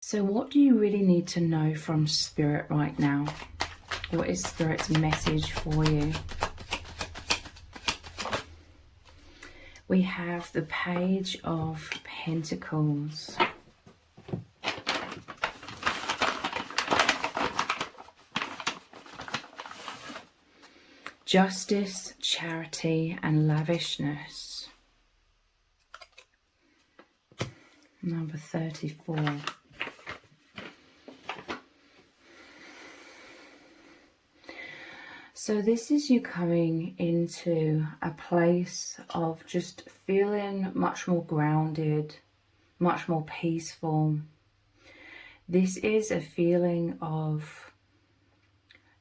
So what do you really need to know from Spirit right now? What is Spirit's message for you? We have the Page of Pentacles. Justice, charity, and lavishness. Number 34. So this is you coming into a place of just feeling much more grounded, much more peaceful. This is a feeling of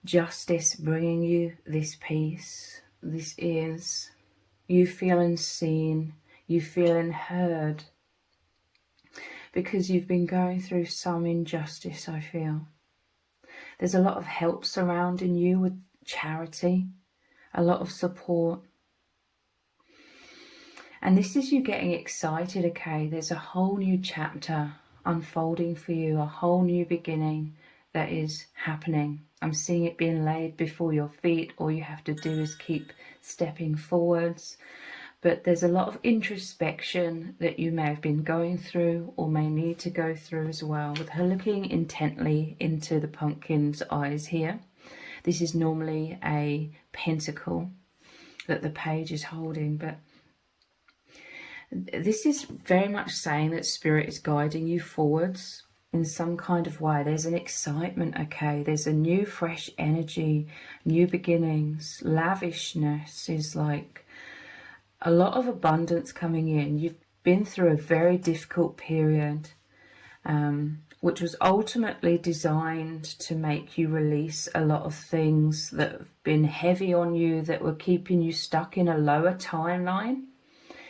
justice bringing you this peace. This is you feeling seen, you feeling heard, because you've been going through some injustice, I feel. There's a lot of help surrounding you with charity, a lot of support. And this is you getting excited, okay? There's a whole new chapter unfolding for you, a whole new beginning that is happening. I'm seeing it being laid before your feet. All you have to do is keep stepping forwards. But there's a lot of introspection that you may have been going through or may need to go through as well. With her looking intently into the pumpkin's eyes here. This is normally a pentacle that the page is holding, but this is very much saying that Spirit is guiding you forwards in some kind of way. There's an excitement, okay? There's a new, fresh energy, new beginnings. Lavishness is like a lot of abundance coming in. You've been through a very difficult period, which was ultimately designed to make you release a lot of things that have been heavy on you, that were keeping you stuck in a lower timeline.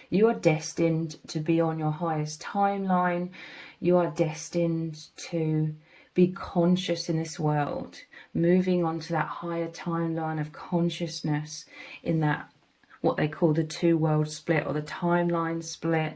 You are destined to be on your highest timeline. You are destined to be conscious in this world, moving on to that higher timeline of consciousness in that, what they call the two-world split or the timeline split.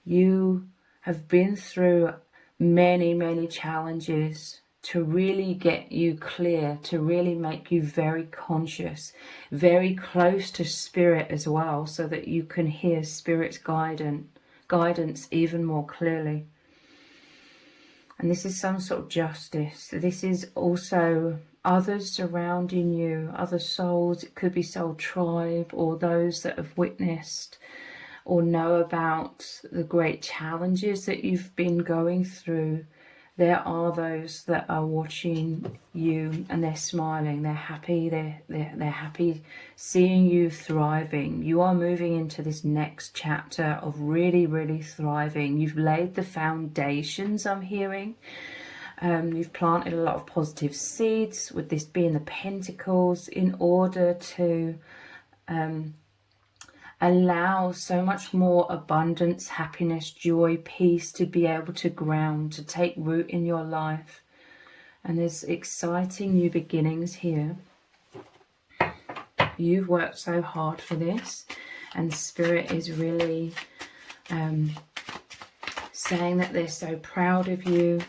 You have been through many challenges to really get you clear, to really make you very conscious, very close to Spirit as well, so that you can hear Spirit's guidance even more clearly. And this is some sort of justice. This is also others surrounding you, other souls. It could be soul tribe or those that have witnessed or know about the great challenges that you've been going through. There are those that are watching you and they're smiling, they're happy, they're happy seeing you thriving. You are moving into this next chapter of really thriving. You've laid the foundations, I'm hearing. You've planted a lot of positive seeds, with this being the Pentacles, in order to allow so much more abundance, happiness, joy, peace to be able to ground, to take root in your life. And there's exciting new beginnings here. You've worked so hard for this, and Spirit is really saying that they're so proud of you.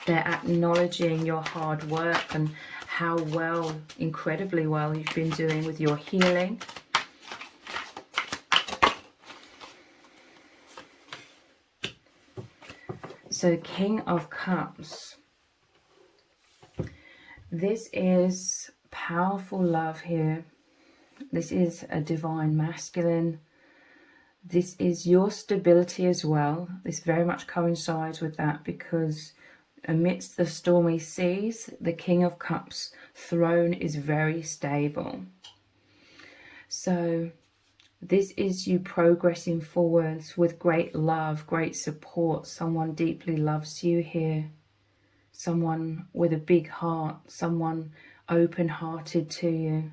They're acknowledging your hard work and how well, incredibly well, you've been doing with your healing. So King of Cups. This is powerful love here. This is a divine masculine. This is your stability as well. This very much coincides with that, because amidst the stormy seas, the King of Cups throne is very stable. So this is you progressing forwards with great love, great support. Someone deeply loves you here. Someone with a big heart, someone open-hearted to you.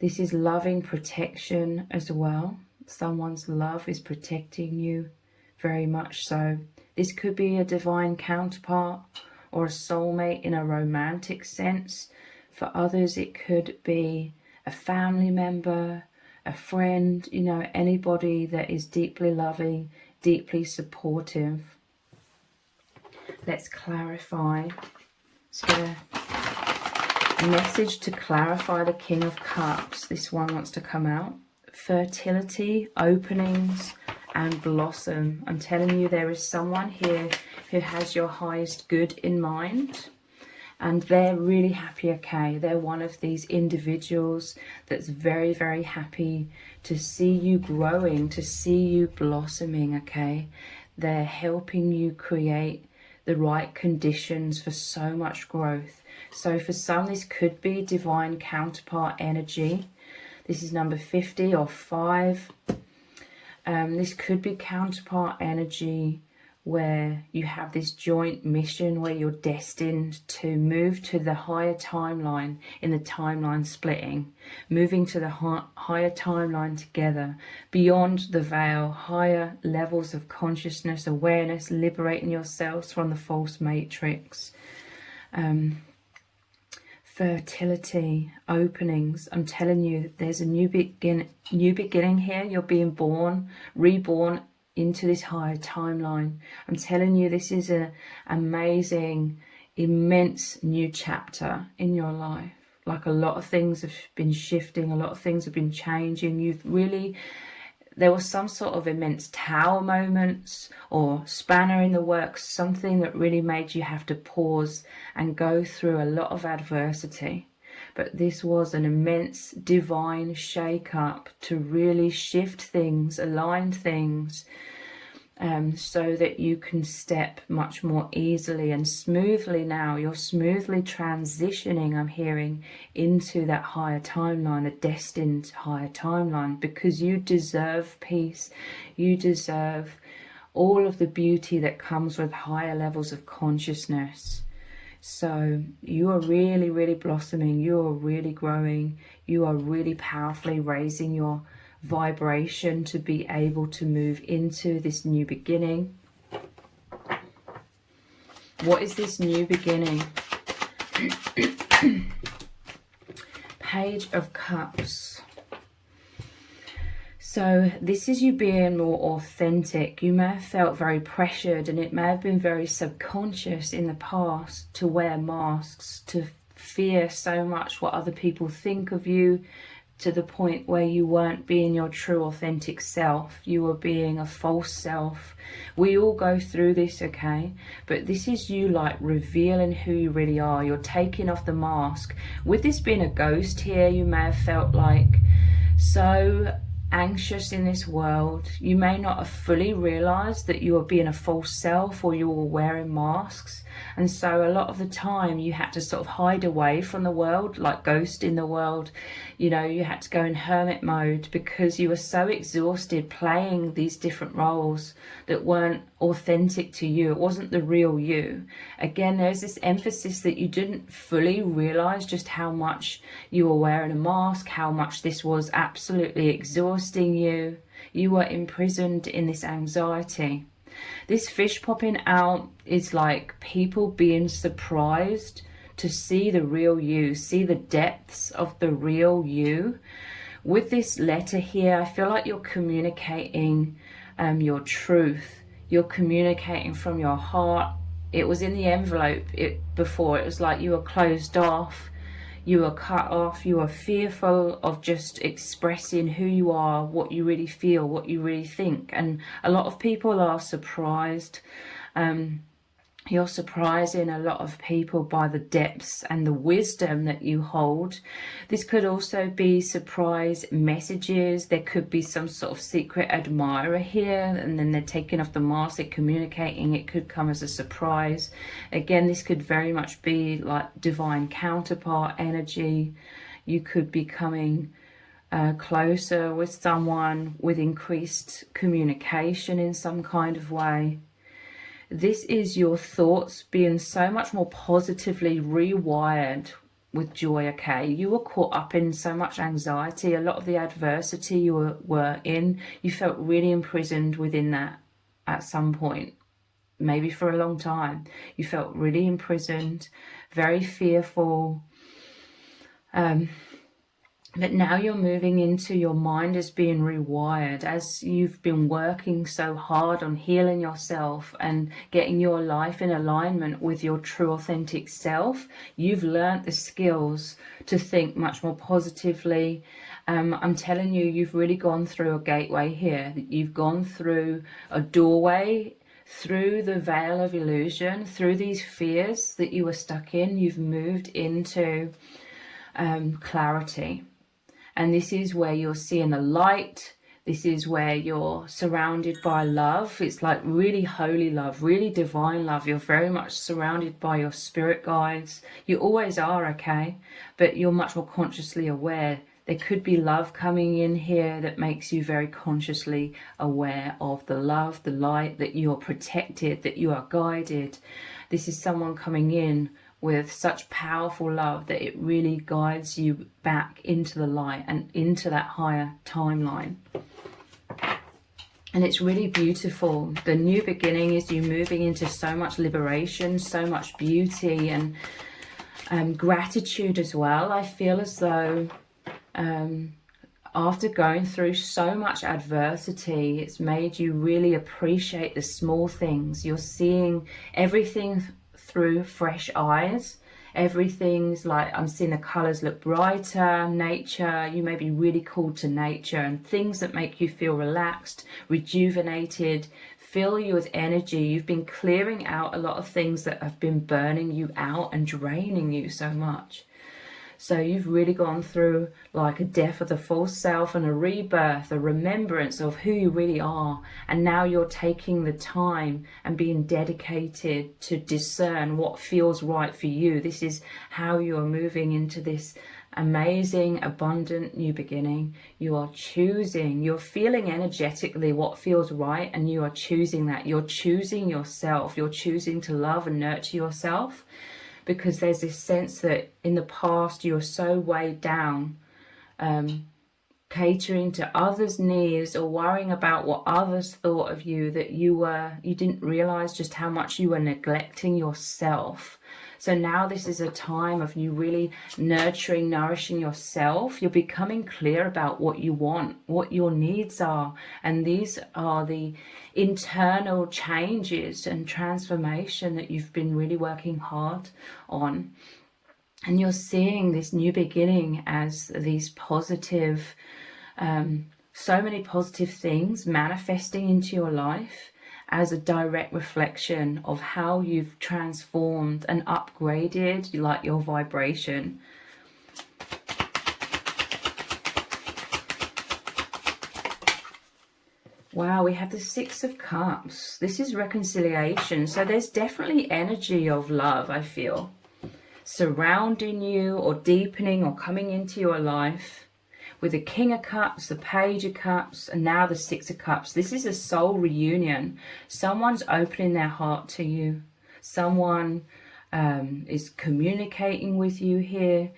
This is loving protection as well. Someone's love is protecting you very much so. This could be a divine counterpart or a soulmate in a romantic sense. For others, it could be a family member, a friend, you know, anybody that is deeply loving, deeply supportive. Let's clarify. Let's get a message to clarify the King of Cups. This one wants to come out. Fertility, openings, and blossom. I'm telling you, there is someone here who has your highest good in mind. And they're really happy, okay? They're one of these individuals that's very, very happy to see you growing, to see you blossoming, okay? They're helping you create the right conditions for so much growth. So for some, this could be divine counterpart energy. This is number 50 or 5. This could be counterpart energy where you have this joint mission where you're destined to move to the higher timeline in the timeline splitting, moving to the higher timeline together, beyond the veil, higher levels of consciousness, awareness, liberating yourselves from the false matrix. Fertility, openings. I'm telling you, there's a new beginning here. You're being born, reborn into this higher timeline. I'm telling you, this is an amazing, immense new chapter in your life. Like, a lot of things have been shifting, a lot of things have been changing. There was some sort of immense tower moments or spanner in the works, something that really made you have to pause and go through a lot of adversity. But this was an immense divine shake-up to really shift things, align things, so that you can step much more easily and smoothly now. You're smoothly transitioning, I'm hearing, into that higher timeline, a destined higher timeline, because you deserve peace. You deserve all of the beauty that comes with higher levels of consciousness. So you are really, really blossoming. You are really growing. You are really powerfully raising your vibration to be able to move into this new beginning. What is this new beginning? Page of Cups. So this is you being more authentic. You may have felt very pressured, and it may have been very subconscious in the past to wear masks, to fear so much what other people think of you, to the point where you weren't being your true authentic self. You were being a false self. We all go through this, okay? But this is you, like, revealing who you really are. You're taking off the mask. With this being a ghost here, you may have felt like so anxious in this world. You may not have fully realized that you were being a false self, or you were wearing masks. And so a lot of the time you had to sort of hide away from the world, like ghost in the world. You know, you had to go in hermit mode because you were so exhausted playing these different roles that weren't authentic to you. It wasn't the real you. Again, there's this emphasis that you didn't fully realize just how much you were wearing a mask, how much this was absolutely exhausting you. You were imprisoned in this anxiety. This fish popping out is like people being surprised to see the real you, see the depths of the real you. With this letter here, I feel like you're communicating your truth. You're communicating from your heart. It was in the envelope before. It was like you were closed off. You were cut off. You were fearful of just expressing who you are, what you really feel, what you really think. And a lot of people are surprised. You're surprising a lot of people by the depths and the wisdom that you hold. This could also be surprise messages. There could be some sort of secret admirer here, and then they're taking off the mask, they're communicating. It could come as a surprise. Again, this could very much be like divine counterpart energy. You could be coming closer with someone with increased communication in some kind of way. This is your thoughts being so much more positively rewired with joy, okay? You were caught up in so much anxiety. A lot of the adversity you were in, you felt really imprisoned within that at some point, maybe for a long time. You felt really imprisoned, very fearful. But now you're moving into your mind is being rewired as you've been working so hard on healing yourself and getting your life in alignment with your true authentic self. You've learned the skills to think much more positively. I'm telling you, you've really gone through a gateway here. You've gone through a doorway, through the veil of illusion, through these fears that you were stuck in. You've moved into clarity. And this is where you're seeing the light. This is where you're surrounded by love. It's like really holy love, really divine love. You're very much surrounded by your spirit guides. You always are, okay? But you're much more consciously aware. There could be love coming in here that makes you very consciously aware of the love, the light, that you are protected, that you are guided. This is someone coming in with such powerful love that it really guides you back into the light and into that higher timeline. And it's really beautiful. The new beginning is you moving into so much liberation, so much beauty and gratitude as well. I feel as though after going through so much adversity, it's made you really appreciate the small things. You're seeing everything through fresh eyes. Everything's like, I'm seeing the colors look brighter, nature, you may be really called to nature, and things that make you feel relaxed, rejuvenated, fill you with energy. You've been clearing out a lot of things that have been burning you out and draining you so much. So you've really gone through like a death of the false self and a rebirth, a remembrance of who you really are. And now you're taking the time and being dedicated to discern what feels right for you. This is how you are moving into this amazing, abundant new beginning. You are choosing, you're feeling energetically what feels right, and you are choosing that. You're choosing yourself. You're choosing to love and nurture yourself. Because there's this sense that in the past you were so weighed down, catering to others' needs or worrying about what others thought of you, that you didn't realize just how much you were neglecting yourself. So now this is a time of you really nurturing, nourishing yourself. You're becoming clear about what you want, what your needs are. And these are the internal changes and transformation that you've been really working hard on. And you're seeing this new beginning as these positive, so many positive things manifesting into your life as a direct reflection of how you've transformed and upgraded like your vibration. Wow, we have the Six of Cups. This is reconciliation. So there's definitely energy of love, I feel, surrounding you or deepening or coming into your life. With the King of Cups, the Page of Cups, and now the Six of Cups. This is a soul reunion. Someone's opening their heart to you. Someone is communicating with you here.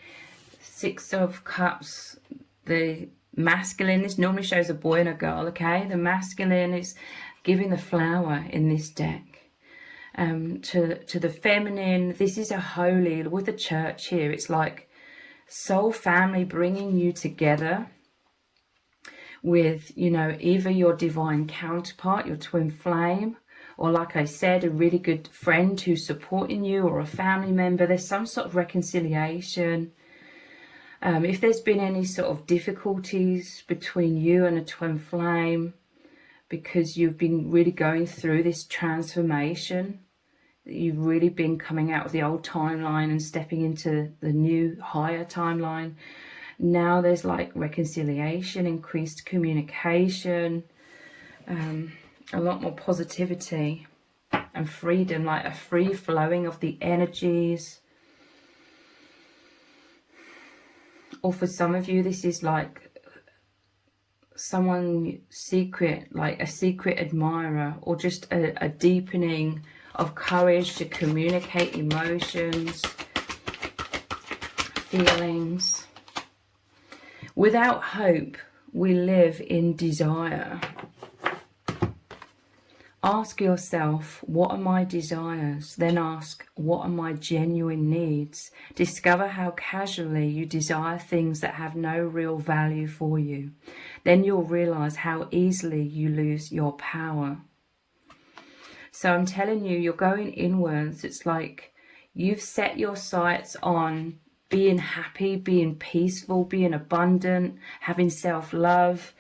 Six of Cups, the masculine, this normally shows a boy and a girl, okay? The masculine is giving the flower in this deck. To the feminine, this is a holy, with the church here, it's like soul family bringing you together with, you know, either your divine counterpart, your twin flame, or like I said, a really good friend who's supporting you, or a family member. There's some sort of reconciliation. If there's been any sort of difficulties between you and a twin flame because you've been really going through this transformation, you've really been coming out of the old timeline and stepping into the new higher timeline. Now there's like reconciliation, increased communication, a lot more positivity and freedom, like a free flowing of the energies. Or for some of you, this is like someone secret, like a secret admirer, or just a deepening of courage to communicate emotions, feelings. Without hope, we live in desire. Ask yourself, what are my desires? Then ask, what are my genuine needs? Discover how casually you desire things that have no real value for you. Then you'll realize how easily you lose your power. So I'm telling you, you're going inwards. It's like you've set your sights on being happy, being peaceful, being abundant, having self-love.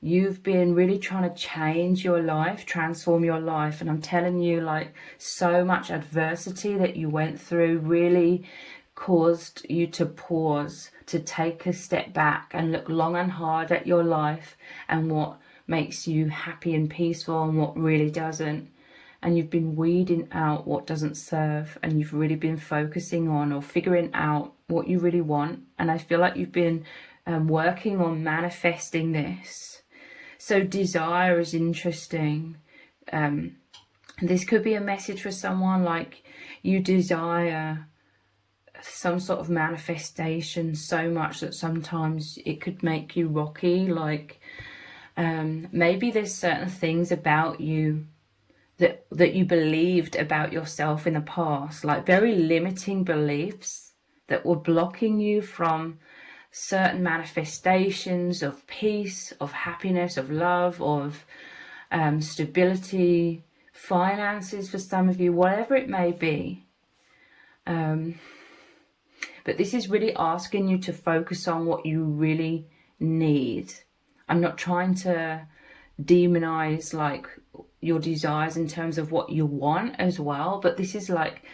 You've been really trying to change your life, transform your life. And I'm telling you, like, so much adversity that you went through really caused you to pause, to take a step back and look long and hard at your life and what makes you happy and peaceful and what really doesn't. And you've been weeding out what doesn't serve, and you've really been focusing on or figuring out what you really want. And I feel like you've been working on manifesting this. So desire is interesting. This could be a message for someone, like you desire some sort of manifestation so much that sometimes it could make you rocky. Like maybe there's certain things about you that you believed about yourself in the past, like very limiting beliefs that were blocking you from certain manifestations of peace, of happiness, of love, of stability, finances for some of you, whatever it may be. But this is really asking you to focus on what you really need. I'm not trying to demonize like your desires in terms of what you want as well, but this is like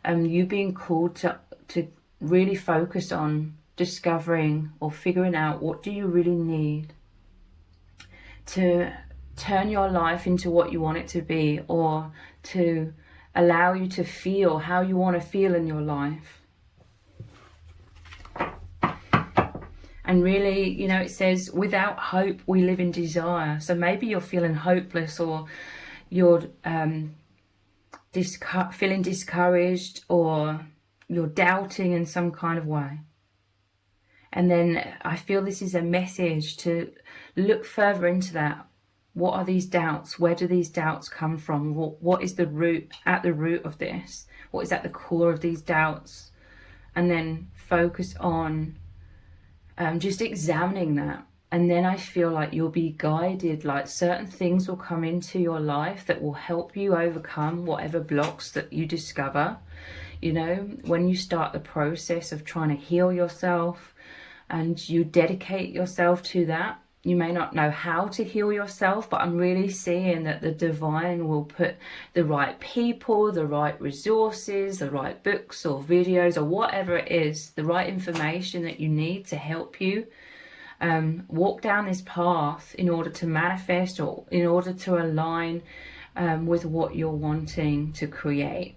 you being called to really focus on discovering or figuring out what do you really need to turn your life into what you want it to be, or to allow you to feel how you want to feel in your life. And really, you know, it says without hope we live in desire. So maybe you're feeling hopeless, or you're feeling discouraged, or you're doubting in some kind of way. And then I feel this is a message to look further into that. What are these doubts? Where do these doubts come from? What is at the root of this? What is at the core of these doubts? And then focus on just examining that. And then I feel like you'll be guided, like certain things will come into your life that will help you overcome whatever blocks that you discover. You know, when you start the process of trying to heal yourself, and you dedicate yourself to that, you may not know how to heal yourself, but I'm really seeing that the divine will put the right people, the right resources, the right books or videos or whatever it is, the right information that you need to help you walk down this path in order to manifest, or in order to align with what you're wanting to create.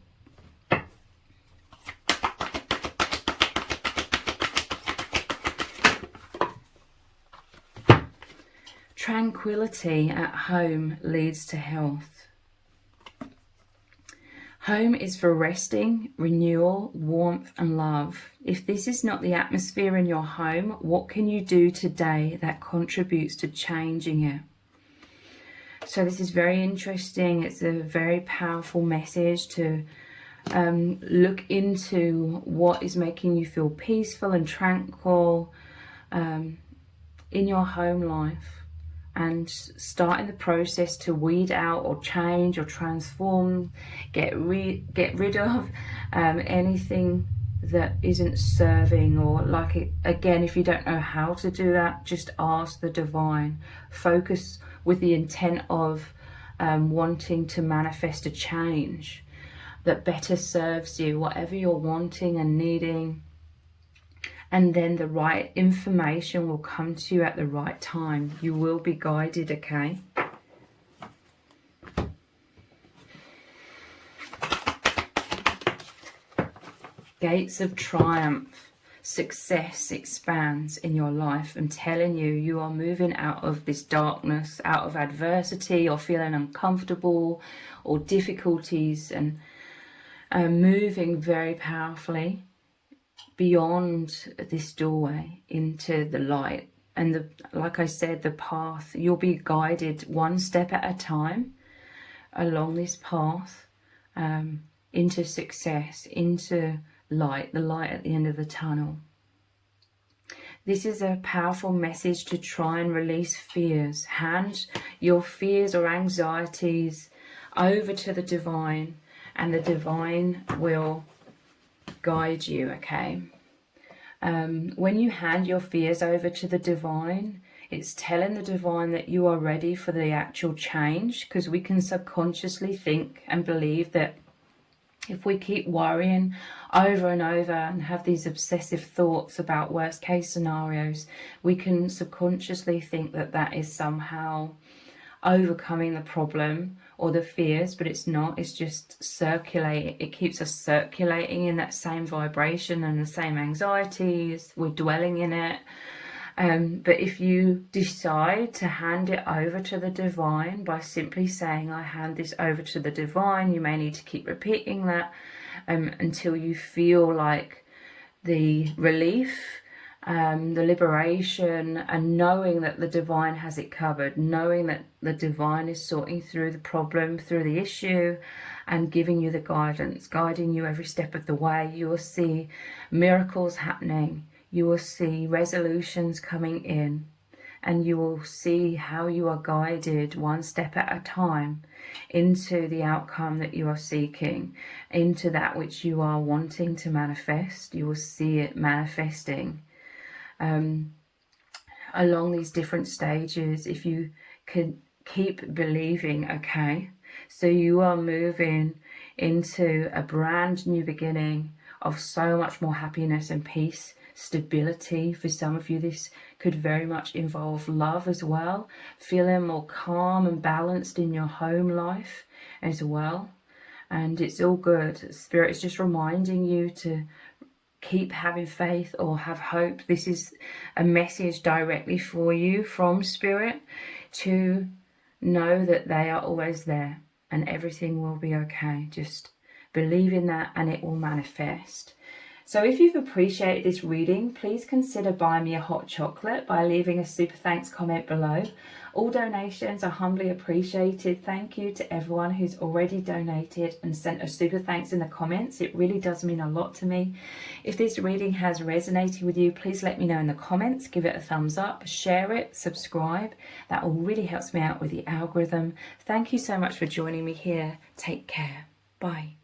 Tranquility at home leads to health. Home is for resting, renewal, warmth and love. If this is not the atmosphere in your home, what can you do today that contributes to changing it? So this is very interesting. It's a very powerful message to look into what is making you feel peaceful and tranquil in your home life. And starting the process to weed out or change or transform, get rid of anything that isn't serving, or like it, again, if you don't know how to do that, just ask the divine. Focus with the intent of wanting to manifest a change that better serves you, whatever you're wanting and needing. And then the right information will come to you at the right time. You will be guided, okay? Gates of triumph. Success expands in your life. I'm telling you, you are moving out of this darkness, out of adversity or feeling uncomfortable or difficulties, and moving very powerfully beyond this doorway into the light, And like I said, the path, you'll be guided one step at a time along this path, into success, into light, the light at the end of the tunnel. This is a powerful message to try and release fears. Hand your fears or anxieties over to the divine, and the divine will guide you, okay? When you hand your fears over to the divine, it's telling the divine that you are ready for the actual change, because we can subconsciously think and believe that if we keep worrying over and over and have these obsessive thoughts about worst case scenarios, we can subconsciously think that that is somehow overcoming the problem or the fears, but it's not. It's just circulating. It keeps us circulating in that same vibration and the same anxieties. We're dwelling in it. But if you decide to hand it over to the divine by simply saying, I hand this over to the divine, you may need to keep repeating that until you feel like the relief, the liberation, and knowing that the divine has it covered, knowing that the divine is sorting through the problem, through the issue, and giving you the guidance, guiding you every step of the way. You will see miracles happening. You will see resolutions coming in, and you will see how you are guided one step at a time into the outcome that you are seeking, into that which you are wanting to manifest. You will see it manifesting along these different stages, if you can keep believing, okay? So you are moving into a brand new beginning of so much more happiness and peace, stability. For some of you, this could very much involve love as well, feeling more calm and balanced in your home life as well. And it's all good. Spirit is just reminding you to keep having faith or have hope. This is a message directly for you from Spirit, to know that they are always there and everything will be okay. Just believe in that and it will manifest. So if you've appreciated this reading, please consider buying me a hot chocolate by leaving a super thanks comment below. All donations are humbly appreciated. Thank you to everyone who's already donated and sent a super thanks in the comments. It really does mean a lot to me. If this reading has resonated with you, please let me know in the comments. Give it a thumbs up, share it, subscribe. That all really helps me out with the algorithm. Thank you so much for joining me here. Take care. Bye.